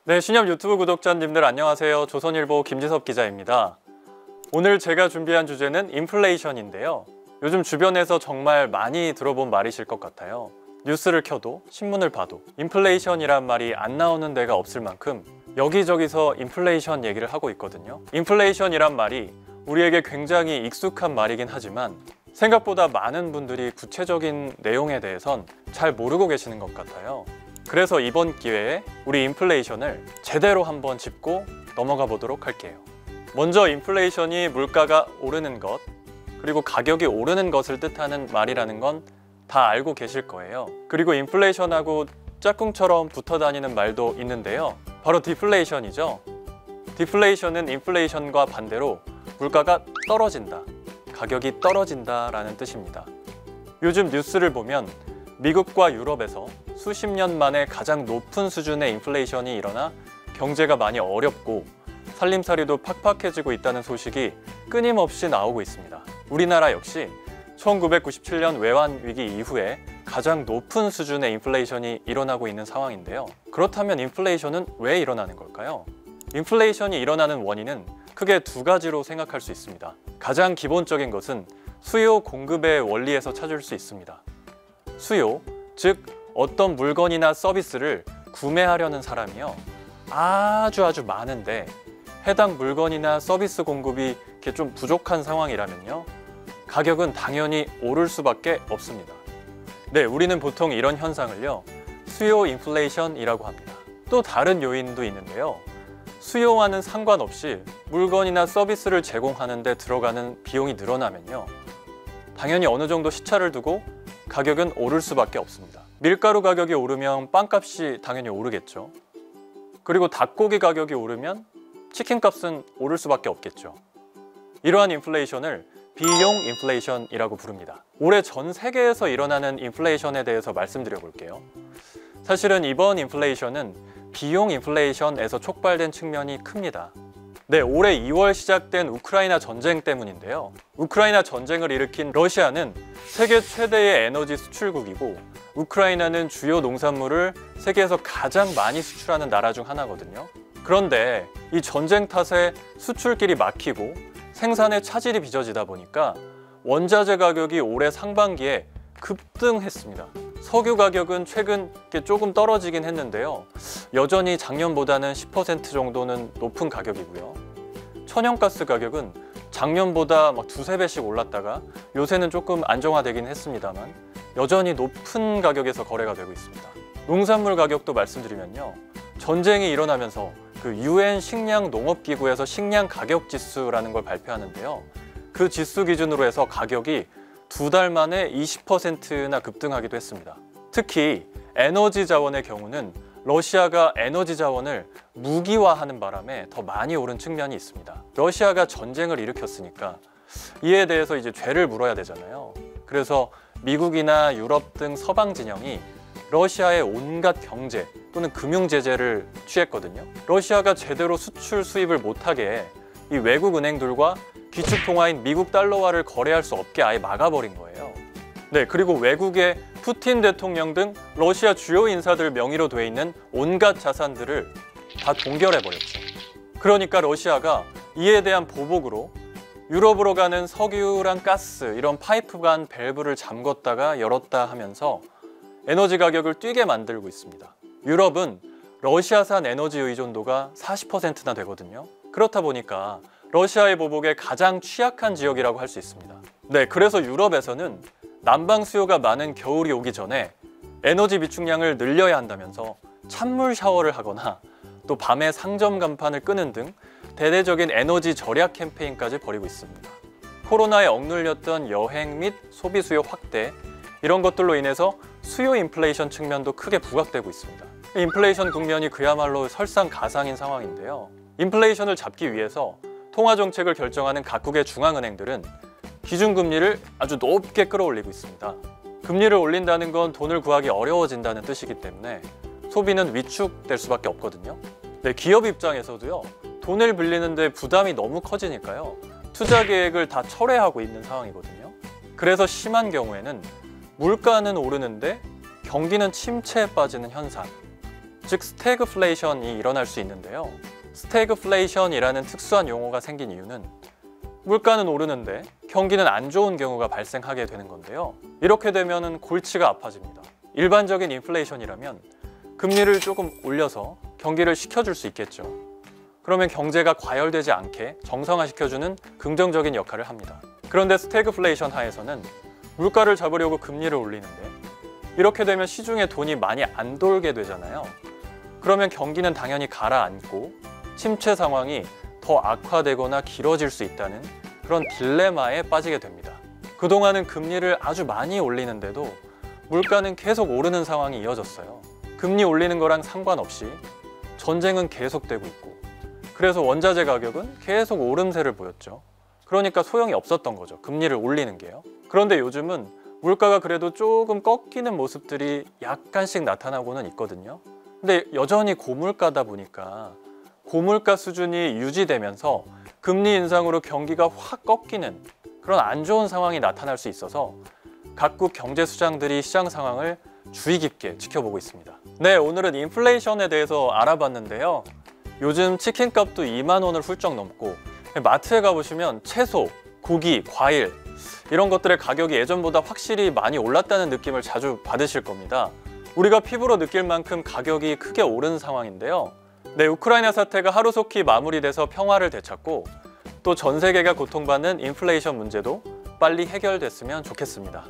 네, 신협 유튜브 구독자님들 안녕하세요. 조선일보 김지섭 기자입니다. 오늘 제가 준비한 주제는 인플레이션인데요. 요즘 주변에서 정말 많이 들어본 말이실 것 같아요. 뉴스를 켜도 신문을 봐도 인플레이션이란 말이 안 나오는 데가 없을 만큼 여기저기서 인플레이션 얘기를 하고 있거든요. 인플레이션이란 말이 우리에게 굉장히 익숙한 말이긴 하지만 생각보다 많은 분들이 구체적인 내용에 대해선 잘 모르고 계시는 것 같아요. 그래서 이번 기회에 우리 인플레이션을 제대로 한번 짚고 넘어가 보도록 할게요. 먼저 인플레이션이 물가가 오르는 것, 그리고 가격이 오르는 것을 뜻하는 말이라는 건 다 알고 계실 거예요. 그리고 인플레이션하고 짝꿍처럼 붙어 다니는 말도 있는데요. 바로 디플레이션이죠. 디플레이션은 인플레이션과 반대로 물가가 떨어진다, 가격이 떨어진다 라는 뜻입니다. 요즘 뉴스를 보면 미국과 유럽에서 수십 년 만에 가장 높은 수준의 인플레이션이 일어나 경제가 많이 어렵고 살림살이도 팍팍해지고 있다는 소식이 끊임없이 나오고 있습니다. 우리나라 역시 1997년 외환위기 이후에 가장 높은 수준의 인플레이션이 일어나고 있는 상황인데요. 그렇다면 인플레이션은 왜 일어나는 걸까요? 인플레이션이 일어나는 원인은 크게 두 가지로 생각할 수 있습니다. 가장 기본적인 것은 수요 공급의 원리에서 찾을 수 있습니다. 수요, 즉 어떤 물건이나 서비스를 구매하려는 사람이요, 아주 많은데 해당 물건이나 서비스 공급이 이렇게 좀 부족한 상황이라면요, 가격은 당연히 오를 수밖에 없습니다. 네, 우리는 보통 이런 현상을요, 수요 인플레이션이라고 합니다. 또 다른 요인도 있는데요. 수요와는 상관없이 물건이나 서비스를 제공하는 데 들어가는 비용이 늘어나면요, 당연히 어느 정도 시차를 두고 가격은 오를 수밖에 없습니다. 밀가루 가격이 오르면 빵값이 당연히 오르겠죠. 그리고 닭고기 가격이 오르면 치킨값은 오를 수밖에 없겠죠. 이러한 인플레이션을 비용 인플레이션이라고 부릅니다. 올해 전 세계에서 일어나는 인플레이션에 대해서 말씀드려 볼게요. 사실은 이번 인플레이션은 비용 인플레이션에서 촉발된 측면이 큽니다. 네, 올해 2월 시작된 우크라이나 전쟁 때문인데요. 우크라이나 전쟁을 일으킨 러시아는 세계 최대의 에너지 수출국이고 우크라이나는 주요 농산물을 세계에서 가장 많이 수출하는 나라 중 하나거든요. 그런데 이 전쟁 탓에 수출길이 막히고 생산에 차질이 빚어지다 보니까 원자재 가격이 올해 상반기에 급등했습니다. 석유 가격은 최근 조금 떨어지긴 했는데요. 여전히 작년보다는 10% 정도는 높은 가격이고요. 천연가스 가격은 작년보다 막 두세 배씩 올랐다가 요새는 조금 안정화되긴 했습니다만 여전히 높은 가격에서 거래가 되고 있습니다. 농산물 가격도 말씀드리면요, 전쟁이 일어나면서 그 UN 식량 농업기구에서 식량 가격 지수라는 걸 발표하는데요. 그 지수 기준으로 해서 가격이 두 달 만에 20%나 급등하기도 했습니다. 특히 에너지 자원의 경우는 러시아가 에너지 자원을 무기화하는 바람에 더 많이 오른 측면이 있습니다. 러시아가 전쟁을 일으켰으니까 이에 대해서 이제 죄를 물어야 되잖아요. 그래서 미국이나 유럽 등 서방 진영이 러시아의 온갖 경제 또는 금융 제재를 취했거든요. 러시아가 제대로 수출 수입을 못하게 이 외국 은행들과 기축통화인 미국 달러화를 거래할 수 없게 아예 막아버린 거예요. 네, 그리고 외국의 푸틴 대통령 등 러시아 주요 인사들 명의로 돼 있는 온갖 자산들을 다 동결해버렸죠. 그러니까 러시아가 이에 대한 보복으로 유럽으로 가는 석유랑 가스, 이런 파이프간 밸브를 잠궜다가 열었다 하면서 에너지 가격을 뛰게 만들고 있습니다. 유럽은 러시아산 에너지 의존도가 40%나 되거든요. 그렇다 보니까 러시아의 보복에 가장 취약한 지역이라고 할 수 있습니다. 네, 그래서 유럽에서는 난방 수요가 많은 겨울이 오기 전에 에너지 비축량을 늘려야 한다면서 찬물 샤워를 하거나 또 밤에 상점 간판을 끄는 등 대대적인 에너지 절약 캠페인까지 벌이고 있습니다. 코로나에 억눌렸던 여행 및 소비 수요 확대, 이런 것들로 인해서 수요 인플레이션 측면도 크게 부각되고 있습니다. 인플레이션 국면이 그야말로 설상가상인 상황인데요. 인플레이션을 잡기 위해서 통화정책을 결정하는 각국의 중앙은행들은 기준금리를 아주 높게 끌어올리고 있습니다. 금리를 올린다는 건 돈을 구하기 어려워진다는 뜻이기 때문에 소비는 위축될 수밖에 없거든요. 네, 기업 입장에서도요, 돈을 빌리는데 부담이 너무 커지니까요, 투자 계획을 다 철회하고 있는 상황이거든요. 그래서 심한 경우에는 물가는 오르는데 경기는 침체에 빠지는 현상, 즉 스태그플레이션이 일어날 수 있는데요. 스태그플레이션이라는 특수한 용어가 생긴 이유는 물가는 오르는데 경기는 안 좋은 경우가 발생하게 되는 건데요. 이렇게 되면 골치가 아파집니다. 일반적인 인플레이션이라면 금리를 조금 올려서 경기를 식혀줄 수 있겠죠. 그러면 경제가 과열되지 않게 정상화시켜주는 긍정적인 역할을 합니다. 그런데 스태그플레이션 하에서는 물가를 잡으려고 금리를 올리는데 이렇게 되면 시중에 돈이 많이 안 돌게 되잖아요. 그러면 경기는 당연히 가라앉고 침체 상황이 더 악화되거나 길어질 수 있다는 그런 딜레마에 빠지게 됩니다. 그동안은 금리를 아주 많이 올리는데도 물가는 계속 오르는 상황이 이어졌어요. 금리 올리는 거랑 상관없이 전쟁은 계속되고 있고 그래서 원자재 가격은 계속 오름세를 보였죠. 그러니까 소용이 없었던 거죠. 금리를 올리는 게요. 그런데 요즘은 물가가 그래도 조금 꺾이는 모습들이 약간씩 나타나고는 있거든요. 근데 여전히 고물가다 보니까 고물가 수준이 유지되면서 금리 인상으로 경기가 확 꺾이는 그런 안 좋은 상황이 나타날 수 있어서 각국 경제 수장들이 시장 상황을 주의 깊게 지켜보고 있습니다. 네, 오늘은 인플레이션에 대해서 알아봤는데요. 요즘 치킨값도 2만 원을 훌쩍 넘고 마트에 가보시면 채소, 고기, 과일 이런 것들의 가격이 예전보다 확실히 많이 올랐다는 느낌을 자주 받으실 겁니다. 우리가 피부로 느낄 만큼 가격이 크게 오른 상황인데요. 네, 우크라이나 사태가 하루속히 마무리돼서 평화를 되찾고 또 전 세계가 고통받는 인플레이션 문제도 빨리 해결됐으면 좋겠습니다.